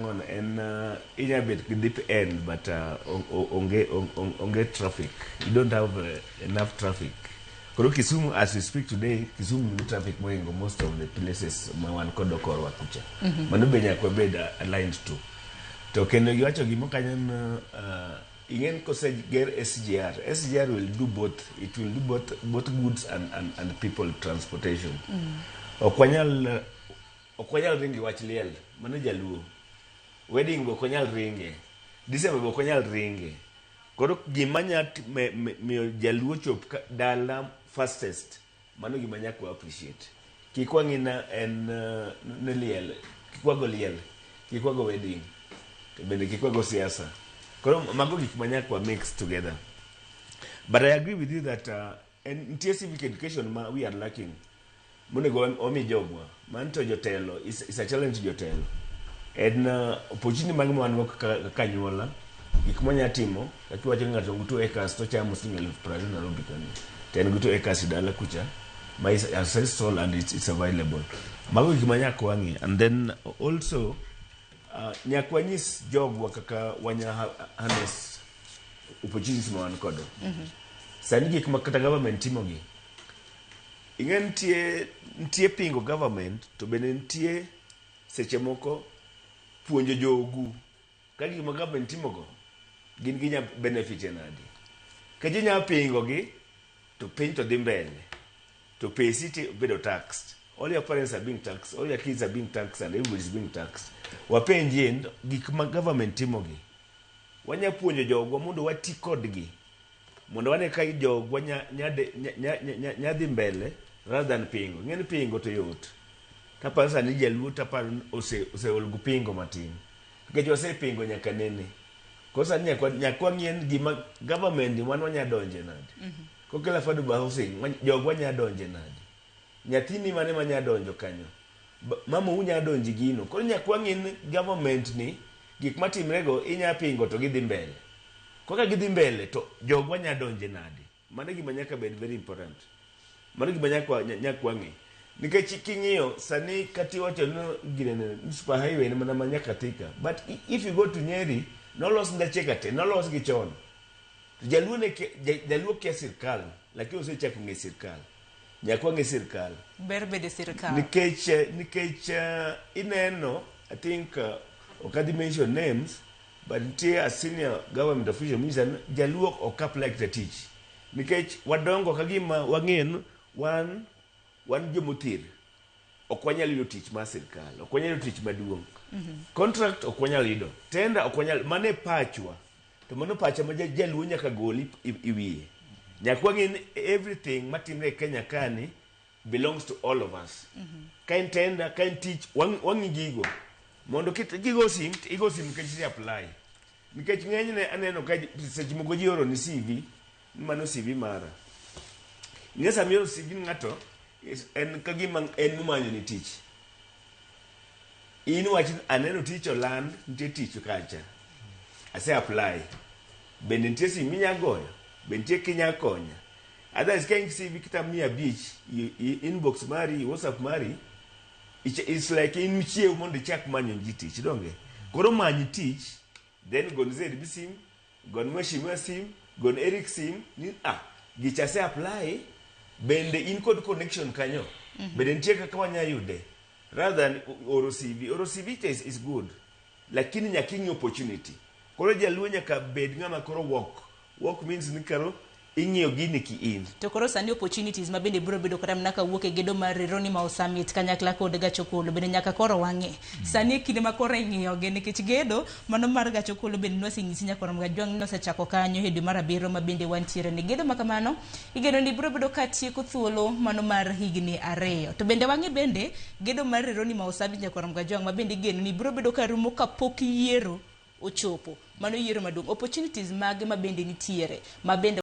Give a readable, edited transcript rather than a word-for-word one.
and in a bit deep end, but on get traffic. You don't have enough traffic. Koro Kisumu, as we speak today, Kisumu traffic moingo most of the places mawan kodokor wakucha. Manubenya kwa beda aligned to. To kendo yuacho gimo kanyan ingen kose ger SGR. SGR will do both. It will do both goods and people transportation. Okwanyal ringi wachliel. Manager luo. Wedding go konyal ringe. December go konyal ringe. Koro gimanya mi jaluo chop dala fastest. Mano gimanya ko appreciate. Kikwangi na en liel. Kikwago liel. Kikwago wedding. Bende kikwago siasa. Koro mago gikmanya ko mix together. But I agree with you that in civic education we are lacking. Monego omi jogwa. Manto jotelo is a challenge jotelo. En opportunity mag mwan ka nyuola gikmanya timo akiwacho ngato nguto acres to chamo single price na Nairobi kani ten nguto acres dala kucha my ancestral and it's available mago gikmanya kwangi. And then also nyakwanyis jogwa kaka wanya harness opportunities mwan kodo sani gikma kata government timo gi ingen tie pingo government to bene ntie seche moko puonjo jogu kagi gima government timogo gin ginya benefit nadi ka jinya pingo gi to piny to dhi mbele to pay city bedo taxed, all your parents are being taxed, all your kids are being taxed, and everybody is being taxed. Wapenji gikma government timogi wanya puonjo jogwa mondo wati kodgi mondo wane ka jogwa nya dhi mbele rather than pingo. Ng'en pingo to yot tapasa ni jaluo tapar ose olgu pingo matin kejo ose pingo nyaka nene kosa nyakwa ngien gima government wan wanya donje nadi kokela fadu ba housing jogwa nya donje nadi nyathini mane manya donjo kanyo mama unya donji gino koro nyakwa ngien government ni gik matimrego inya pingo to gidhi mbele koka gidhi mbele to jogwa nya donje nadi mane gima nyaka bed very important mane gima nyakwa ngi nikech king'iyo sani kati wacho no girene super highway ne mana manyaka Thika, but if you go to Nyeri no los ndache kate no los gi chon jaluo ke sirkal lakini osechako nge sirkal nyakwa nge sirkal berbe de sirkal nikech ineno I think okadi mention names but tie a senior government official means jaluo okap like the teach nikech wadongo kagima wang'en wan jomothir okwanyal yudo tich ma sirkal okwanyal yudo tich maduong contract okwanyal yudo tenda okwanyal mane pachwa to mano pacha ma jaluo nyaka goli iwiye nyakwa ngin everything matimre Kenya kani belongs to all of us kain tenda kain tich wangi gigo mondo gigo sim kech apply nikech ng'enyne aneno ka seche moko ji oro ni CV mano CV mara ngesa miyo CV ng'ato en kagima en mumanyo ni tich in wachi aneno tich land nitie tich kacha ase apply bende nitie sim minya goyo bende nitie kinya konya otherwise kain CV kita 500 inbox mari WhatsApp mari it's like in michiew mondo chak manyo ji tich donge koro manyi tich then gon Zed sim gon Mheshimiwa sim gon Eric sim ni gicha se apply bende in kod connection kanyo bende nitie kaka wanya yude rather than oro CV is good lakini nyakingi opportunity koro jaluo nyaka bed ng'ama koro work means ni karo ing'iyo gini ki in to koro sani opportunities mabende biro bedo kata mnaka wuok e gedo mar Ronimo Summit kanyakla kod gachokolo bende nyaka koro wang'e sani kinde ma koro ing'iyo ge nikech gedo mano mar gachokolo bende nwasing'isi nyaka koro Gajwang' nosechako kanyo e dwe mar 7 mabende wantiere ne gedo makamano igeno ni biro bedo katieko thuolo mano mar higni 2 to bende wang'e bende gedo mar Ronimo Summit nyaka koro Gajwang' mabende igeno ni biro bedo karumo kapok yiero ochopo mano yiero maduong' opportunities mage mabende nitiere mabende